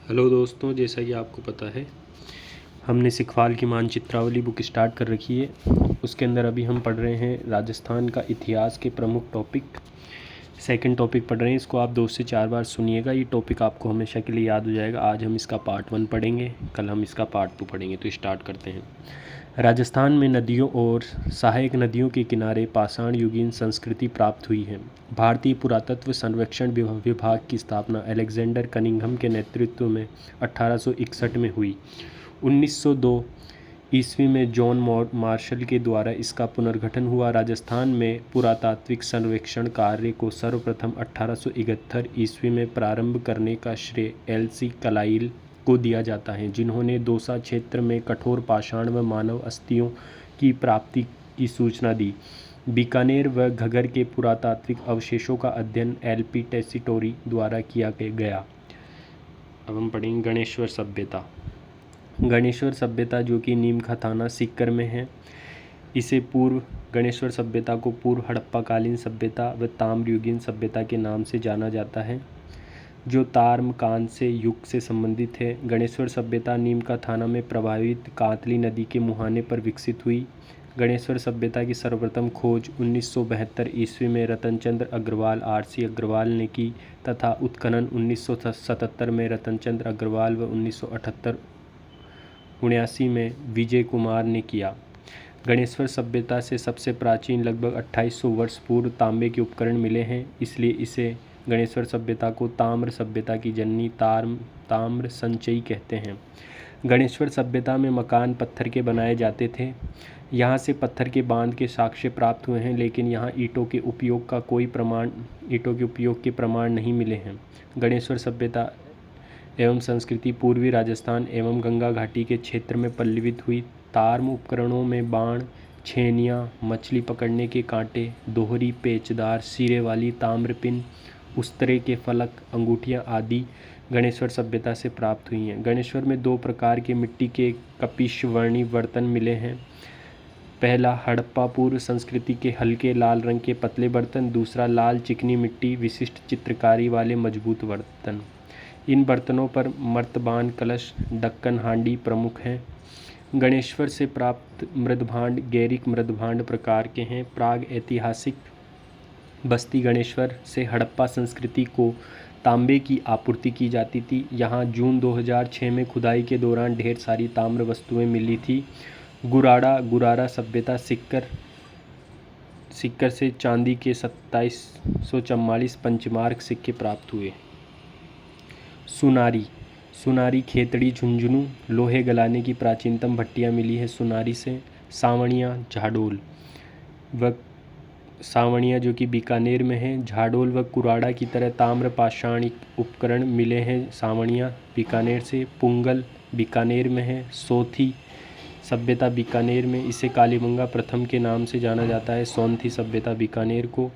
Hello दोस्तों, जैसा कि आपको पता है हमने सिखवाल की मानचित्रावली बुक स्टार्ट कर रखी है। उसके अंदर अभी हम पढ़ रहे हैं राजस्थान का इतिहास के प्रमुख टॉपिक। सेकंड टॉपिक पढ़ रहे हैं, इसको आप 2 से 4 बार सुनिएगा, ये टॉपिक आपको हमेशा के लिए याद हो जाएगा। आज हम इसका पार्ट 1 पढ़ेंगे, कल हम इसका पार्ट 2 पढ़ेंगे। तो स्टार्ट करते हैं। राजस्थान में नदियों और सहायक नदियों के किनारे पाषाण युगीन संस्कृति प्राप्त हुई है। भारतीय पुरातत्व सर्वेक्षण विभाग की स्थापना अलेक्जेंडर कनिंघम के नेतृत्व में 1861 में हुई। 1902 ईस्वी में जॉन मार्शल के द्वारा इसका पुनर्गठन हुआ। राजस्थान में पुरातात्विक सर्वेक्षण कार्य को सर्वप्रथम 1871 ईस्वी में प्रारंभ करने का श्रेय एल.सी. कलाइल को दिया जाता है, जिन्होंने दौसा क्षेत्र में कठोर पाषाण व मानव अस्थियों की प्राप्ति की सूचना दी। बीकानेर व घगर के पुरातात्विक अवशेषों का अध्ययन एल.पी. टेसीटोरी द्वारा किया गया। अब हम पढ़ेंगे गणेश्वर सभ्यता। गणेश्वर सभ्यता, जो कि नीमखा थाना सीकर में है, इसे पूर्व गणेश्वर सभ्यता को पूर्व हड़प्पाकालीन सभ्यता व ताम्रयुगीन सभ्यता के नाम से जाना जाता है, जो ताम्रकांस्य से युग से संबंधित है। गणेश्वर सभ्यता नीमका थाना में प्रवाहित कांतली नदी के मुहाने पर विकसित हुई। गणेश्वर सभ्यता की सर्वप्रथम खोज 1972 ईस्वी में रतनचंद्र अग्रवाल आर.सी. अग्रवाल ने की तथा उत्खनन 1977 में रतनचंद्र अग्रवाल व 1978-79 में विजय कुमार ने किया। गणेश्वर सभ्यता से सबसे प्राचीन लगभग 2800 वर्ष पूर्व तांबे के उपकरण मिले हैं, इसलिए इसे गणेश्वर सभ्यता को ताम्र सभ्यता की जननी ताम्र संचयी कहते हैं। गणेश्वर सभ्यता में मकान पत्थर के बनाए जाते थे। यहाँ से पत्थर के बांध के साक्ष्य प्राप्त हुए हैं, लेकिन यहाँ ईंटों के उपयोग के प्रमाण नहीं मिले हैं। गणेश्वर सभ्यता एवं संस्कृति पूर्वी राजस्थान एवं गंगा घाटी के क्षेत्र में पल्लवित हुई। ताम्र उपकरणों में बाण, छेनियाँ, मछली पकड़ने के कांटे, दोहरी पेचदार सिरे वाली ताम्र पिन, उस्तरे के फलक, अंगूठियाँ आदि गणेश्वर सभ्यता से प्राप्त हुई हैं। गणेश्वर में 2 प्रकार के मिट्टी के कपिशवर्णी बर्तन मिले हैं। पहला हड़प्पा पूर्व संस्कृति के हल्के लाल रंग के पतले बर्तन, दूसरा लाल चिकनी मिट्टी विशिष्ट चित्रकारी वाले मजबूत बर्तन। इन बर्तनों पर मर्तबान, कलश, ढक्कन, हांडी प्रमुख हैं। गणेश्वर से प्राप्त मृदभांड गैरिक मृदभांड प्रकार के हैं। प्राग ऐतिहासिक बस्ती गणेश्वर से हड़प्पा संस्कृति को तांबे की आपूर्ति की जाती थी। यहाँ जून 2006 में खुदाई के दौरान ढेर सारी ताम्र वस्तुएं मिली थी। गुरारा सभ्यता सिक्कर से चांदी के 2744 पंचमार्क सिक्के प्राप्त हुए। सुनारी खेतड़ी झुंझुनू लोहे गलाने की प्राचीनतम भट्टियाँ मिली है सुनारी से। सावणिया जो कि बीकानेर में है। झाडोल व कुराड़ा की तरह ताम्र पाषाणिक उपकरण मिले हैं सावणिया बीकानेर से। पुंगल बीकानेर में है। सोथी सभ्यता बीकानेर में, इसे कालीबंगा प्रथम के नाम से जाना जाता है। सोनथी सभ्यता बीकानेर को।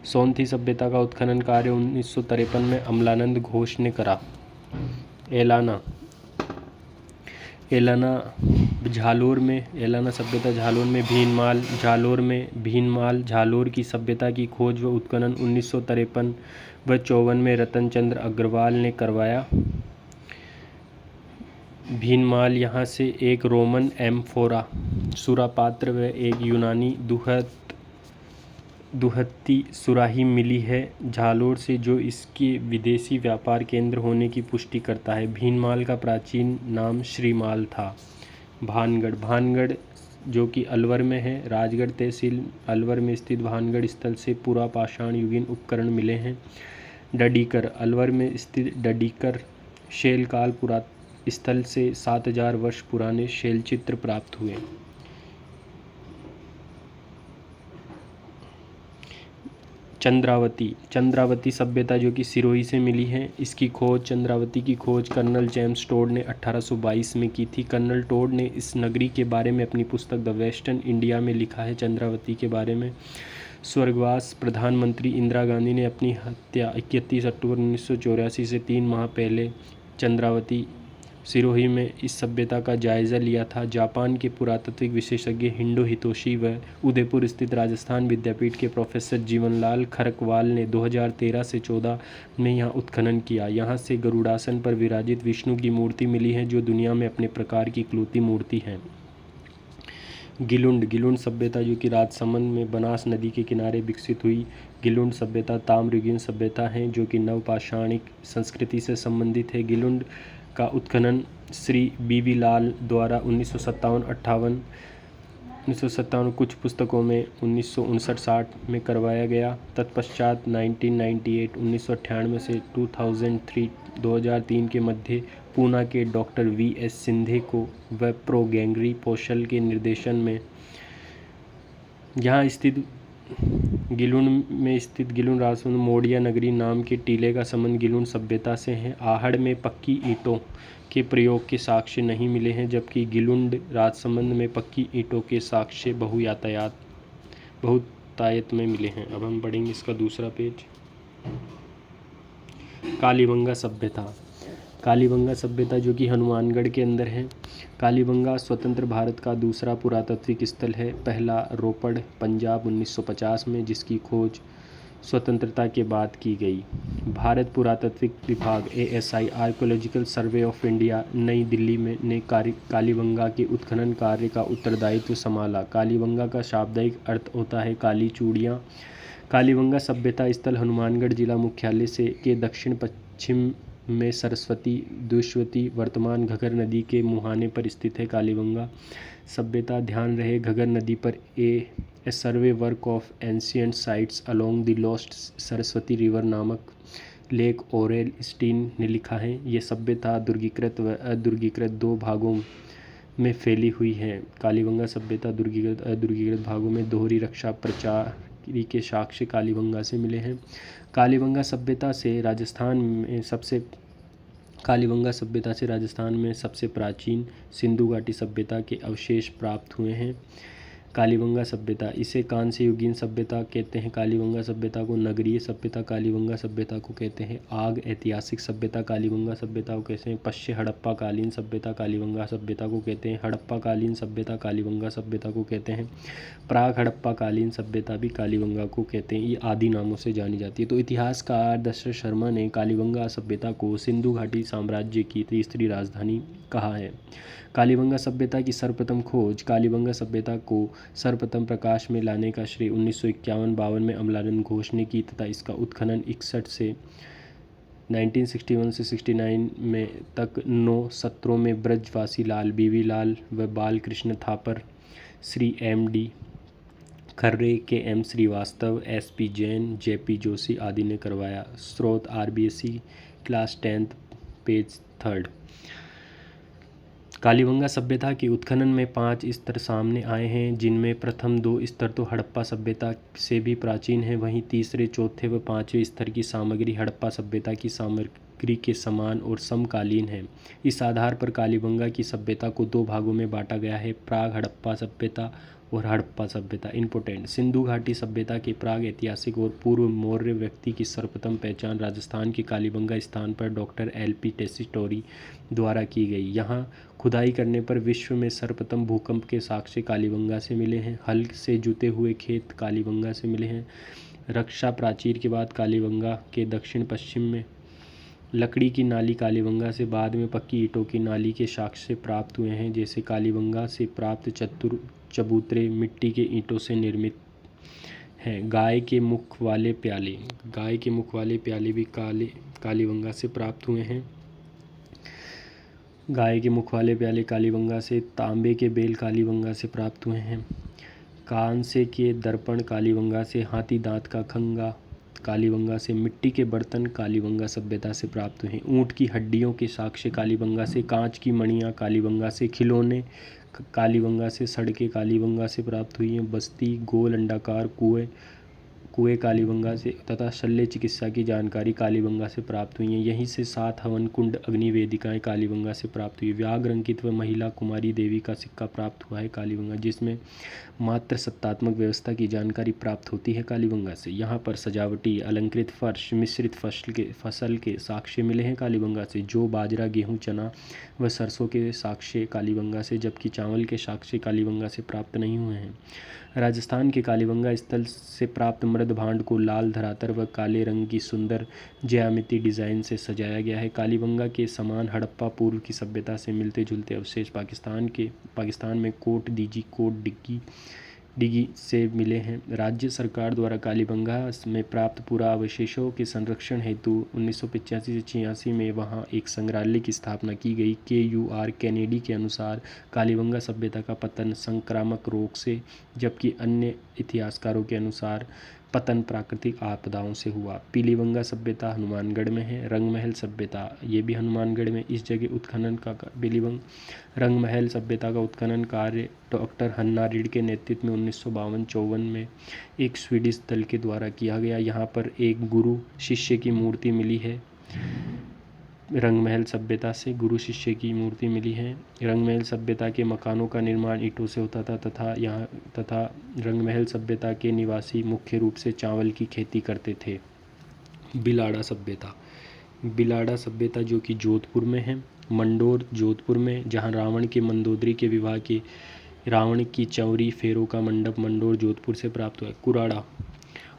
सोनथी सभ्यता का उत्खनन कार्य 1953 में अमलानंद घोष ने करा। एलाना सभ्यता झालोर में। भीनमाल झालोर की सभ्यता की खोज व उत्खनन 1953 व 54 में रतनचंद्र अग्रवाल ने करवाया। भीनमाल यहाँ से एक रोमन एम्फोरा सुरापात्र व एक यूनानी दुहत्ती सुराही मिली है झालोर से, जो इसके विदेशी व्यापार केंद्र होने की पुष्टि करता है। भीनमाल का प्राचीन नाम श्रीमाल था। भानगढ़ जो कि अलवर में है। राजगढ़ तहसील अलवर में स्थित भानगढ़ स्थल से पुरा पाषाण युगीन उपकरण मिले हैं। डडीकर अलवर में स्थित डडीकर शैलकाल पुरा स्थल से 7000 वर्ष पुराने शैलचित्र प्राप्त हुए। चंद्रावती सभ्यता जो कि सिरोही से मिली है। चंद्रावती की खोज कर्नल जेम्स टोड ने 1822 में की थी। कर्नल टोड ने इस नगरी के बारे में अपनी पुस्तक द वेस्टर्न इंडिया में लिखा है। चंद्रावती के बारे में स्वर्गवास प्रधानमंत्री इंदिरा गांधी ने अपनी हत्या 31 अक्टूबर 1984 से 3 माह पहले चंद्रावती सिरोही में इस सभ्यता का जायज़ा लिया था। जापान के पुरातात्विक विशेषज्ञ हिंडो हितोशी व उदयपुर स्थित राजस्थान विद्यापीठ के प्रोफेसर जीवनलाल खरकवाल ने 2013 से 14 में यहाँ उत्खनन किया। यहाँ से गरुड़ासन पर विराजित विष्णु की मूर्ति मिली है, जो दुनिया में अपने प्रकार की इकलौती मूर्ति है। गिलुंड सभ्यता, जो कि राजसमंद में बनास नदी के किनारे विकसित हुई। गिलुंड सभ्यता ताम्रयुगीन सभ्यता है, जो कि नवपाषाणिक संस्कृति से संबंधित है। गिलुंड का उत्खनन श्री बीवी लाल द्वारा 1957 कुछ पुस्तकों में 1959-60 में करवाया गया। तत्पश्चात 1998, 1998 से 2003 के मध्य पूना के डॉक्टर V.S. सिंधे को व प्रो गैंगरी पोशल के निर्देशन में यहाँ स्थित गिलुंड में स्थित गिलुंड राजसमंद मोडिया नगरी नाम के टीले का संबंध गिलुंड सभ्यता से है। आहड़ में पक्की ईंटों के प्रयोग के साक्ष्य नहीं मिले हैं, जबकि गिलुंड राजसमंद में पक्की ईंटों के साक्ष्य बहुतायत में मिले हैं। अब हम पढ़ेंगे इसका दूसरा पेज। कालीबंगा सभ्यता, जो कि हनुमानगढ़ के अंदर है। कालीबंगा स्वतंत्र भारत का दूसरा पुरातात्विक स्थल है। पहला रोपड़, पंजाब 1950 में, जिसकी खोज स्वतंत्रता के बाद की गई। भारत पुरातात्विक विभाग ASI archaeological survey of India नई दिल्ली में ने कालीबंगा के उत्खनन कार्य का उत्तरदायित्व संभाला। कालीबंगा का शाब्दिक अर्थ होता है काली चूड़ियाँ। कालीबंगा सभ्यता स्थल हनुमानगढ़ जिला मुख्यालय से के दक्षिण पश्चिम में सरस्वती द्विशवती वर्तमान घगर नदी के मुहाने पर स्थित है। कालीबंगा सभ्यता, ध्यान रहे, घगर नदी पर a survey work of ancient sites along the lost Saraswati river नामक लेक ओरेल स्टीन ने लिखा है। ये सभ्यता दुर्गीकृत व अदुर्गीकृत दो भागों में फैली हुई है। कालीबंगा सभ्यता दुर्गीकृत अदुर्गीकृत भागों में दोहरी रक्षा प्रचार के साक्ष्य कालीबंगा से मिले हैं। कालीबंगा सभ्यता से राजस्थान में सबसे प्राचीन सिंधु घाटी सभ्यता के अवशेष प्राप्त हुए हैं। कालीबंगा सभ्यता, इसे कांस्य युगीन सभ्यता कहते हैं। कालीबंगा सभ्यता को नगरीय सभ्यता कालीबंगा सभ्यता को कहते हैं। आग ऐतिहासिक सभ्यता कालीबंगा सभ्यता को कहते हैं। पश्य हड़प्पा कालीन सभ्यता कालीबंगा सभ्यता को कहते हैं। हड़प्पा कालीन सभ्यता कालीबंगा सभ्यता को कहते हैं। प्राग हड़प्पा कालीन सभ्यता भी कालीबंगा को कहते हैं। ये आदि नामों से जानी जाती है। तो इतिहासकार दशरथ शर्मा ने कालीबंगा सभ्यता को सिंधु घाटी साम्राज्य की तीसरी राजधानी कहा है। कालीबंगा सभ्यता की सर्वप्रथम खोज, कालीबंगा सभ्यता को सर्वप्रथम प्रकाश में लाने का श्रेय 1951-52 में अमलानंद घोष ने की तथा इसका उत्खनन 1961 से 69 में तक 9 सत्रों में ब्रजवासी लाल, बीवी लाल व बालकृष्ण थापर, श्री M.D. खर्रे, KM Srivastava, SP Jain, JP Joshi आदि ने करवाया। स्रोत RBSc क्लास 10 पेज 3। कालीबंगा सभ्यता के उत्खनन में 5 स्तर सामने आए हैं, जिनमें प्रथम 2 स्तर तो हड़प्पा सभ्यता से भी प्राचीन हैं। वहीं तीसरे, चौथे व 5वें स्तर की सामग्री हड़प्पा सभ्यता की सामग्री के समान और समकालीन है। इस आधार पर कालीबंगा की सभ्यता को 2 भागों में बांटा गया है, प्राग हड़प्पा सभ्यता और हड़प्पा सभ्यता। इंपोर्टेंट, सिंधु घाटी सभ्यता के प्राग ऐतिहासिक और पूर्व मौर्य व्यक्ति की सर्वप्रथम पहचान राजस्थान के कालीबंगा स्थान पर डॉक्टर LP टेसीटोरी द्वारा की गई। यहाँ खुदाई करने पर विश्व में सर्वप्रथम भूकंप के साक्ष्य कालीबंगा से मिले हैं। हल से जुते हुए खेत कालीबंगा से मिले हैं। रक्षा प्राचीर के बाद कालीबंगा के दक्षिण पश्चिम में लकड़ी की नाली कालीबंगा से, बाद में पक्की ईंटों की नाली के साक्ष्य प्राप्त हुए हैं। जैसे कालीबंगा से प्राप्त चबूतरे मिट्टी के ईंटों से निर्मित हैं। गाय के मुख वाले प्याले भी कालीबंगा से प्राप्त हुए हैं। गाय के मुख वाले प्याले कालीबंगा से, तांबे के बेल कालीबंगा से प्राप्त हुए हैं। कांसे के दर्पण कालीबंगा से, हाथी दांत का खंगा कालीबंगा से, मिट्टी के बर्तन कालीबंगा सभ्यता से प्राप्त हुए हैं। ऊँट की हड्डियों के साक्ष्य कालीबंगा से, कांच की मणियाँ कालीबंगा से, खिलौने कालीबंगा से, सड़कें कालीबंगा से प्राप्त हुई हैं। बस्ती, गोल अंडाकार कुएं कुएं कालीबंगा से तथा शल्य चिकित्सा की जानकारी कालीबंगा से प्राप्त हुई है। यहीं से 7 हवन कुंड अग्नि वेदिकाएँ कालीबंगा से प्राप्त हुई। व्याघ्र अंकित व महिला कुमारी देवी का सिक्का प्राप्त हुआ है कालीबंगा, जिसमें मात्र सत्तात्मक व्यवस्था की जानकारी प्राप्त होती है कालीबंगा से। यहाँ पर सजावटी अलंकृत फर्श, मिश्रित फसल के साक्ष्य मिले हैं कालीबंगा से। जो बाजरा, गेहूँ, चना व सरसों के साक्ष्य कालीबंगा से, जबकि चावल के साक्ष्य कालीबंगा से प्राप्त नहीं हुए हैं। राजस्थान के कालीबंगा स्थल से प्राप्त मृद भांड को लाल धरातल व काले रंग की सुंदर ज्यामिति डिज़ाइन से सजाया गया है। कालीबंगा के समान हड़प्पा पूर्व की सभ्यता से मिलते जुलते अवशेष पाकिस्तान में कोट दीजी, कोट डिगी से मिले हैं। राज्य सरकार द्वारा कालीबंगा में प्राप्त पुरावशेषों के संरक्षण हेतु 1985 से 86 में वहां एक संग्रहालय की स्थापना की गई। KUR कैनेडी के अनुसार कालीबंगा सभ्यता का पतन संक्रामक रोग से, जबकि अन्य इतिहासकारों के अनुसार पतन प्राकृतिक आपदाओं से हुआ। पीलीबंगा सभ्यता हनुमानगढ़ में है। रंगमहल सभ्यता ये भी हनुमानगढ़ में। इस जगह उत्खनन का रंगमहल सभ्यता का उत्खनन कार्य डॉक्टर हन्ना रीड के नेतृत्व में 1952-54 में एक स्वीडिश दल के द्वारा किया गया। यहाँ पर एक गुरु शिष्य की मूर्ति मिली है। रंगमहल सभ्यता से गुरु शिष्य की मूर्ति मिली है। रंगमहल सभ्यता के मकानों का निर्माण ईंटों से होता था तथा रंगमहल सभ्यता के निवासी मुख्य रूप से चावल की खेती करते थे। बिलाड़ा सभ्यता जो कि जोधपुर में है। मंडोर जोधपुर में, जहां रावण के मंदोदरी के विवाह के रावण की चौरी फेरों का मंडप मंडोर जोधपुर से प्राप्त हुआ है।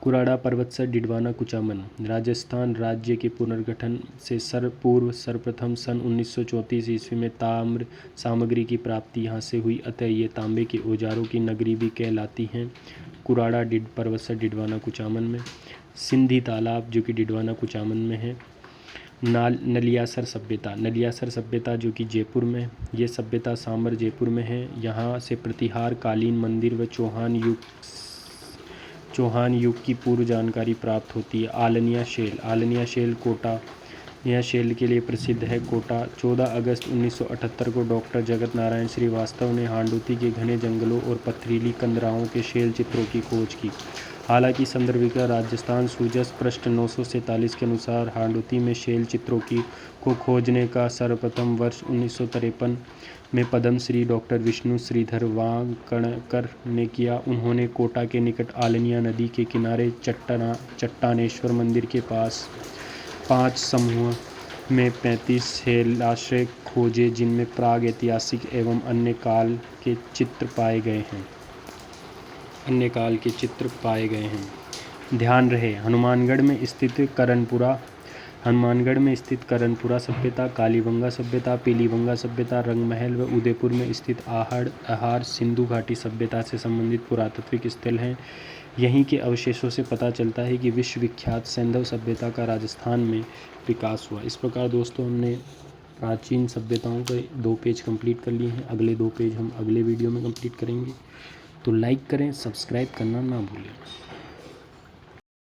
कुराड़ा पर्वतसर डिडवाना कुचामन राजस्थान राज्य के पुनर्गठन से सर्वप्रथम सन 1934 ईस्वी में ताम्र सामग्री की प्राप्ति यहाँ से हुई, अतः ये तांबे के औजारों की नगरी भी कहलाती हैं। कुराड़ा पर्वतसर डिडवाना कुचामन में। सिंधी तालाब जो कि डिडवाना कुचामन में है। नलियासर सभ्यता जो कि जयपुर में। ये सभ्यता सामर जयपुर में है। यहाँ से प्रतिहार कालीन मंदिर व चौहान युग की पूर्व जानकारी प्राप्त होती है। आलनिया शेल कोटा, यह शेल के लिए प्रसिद्ध है। कोटा 14 अगस्त 1978 को डॉक्टर जगत नारायण श्रीवास्तव ने हांडोती के घने जंगलों और पथरीली कंदराओं के शेल चित्रों की खोज की। हालांकि संदर्भिका राजस्थान सूजस पृष्ठ 947 के अनुसार हांडोती में शेल चित्रों को खोजने का सर्वप्रथम वर्ष 1953 में पद्मश्री डॉक्टर विष्णु श्रीधर वांकणकर ने किया। उन्होंने कोटा के निकट आलनिया नदी के किनारे चट्टानेश्वर मंदिर के पास 5 समूह में 35 शिलाश्रय खोजे, जिनमें प्राग ऐतिहासिक एवं अन्य काल के चित्र पाए गए हैं। ध्यान रहे, हनुमानगढ़ में स्थित करनपुरा सभ्यता, कालीबंगा सभ्यता, पीलीबंगा सभ्यता, रंगमहल व उदयपुर में स्थित आहार सिंधु घाटी सभ्यता से संबंधित पुरातात्विक स्थल हैं। यहीं के अवशेषों से पता चलता है कि विश्व विख्यात सैंधव सभ्यता का राजस्थान में विकास हुआ। इस प्रकार दोस्तों हमने प्राचीन सभ्यताओं के 2 पेज कंप्लीट कर लिए हैं। अगले 2 पेज हम अगले वीडियो में कंप्लीट करेंगे। तो लाइक करें, सब्सक्राइब करना ना भूलें।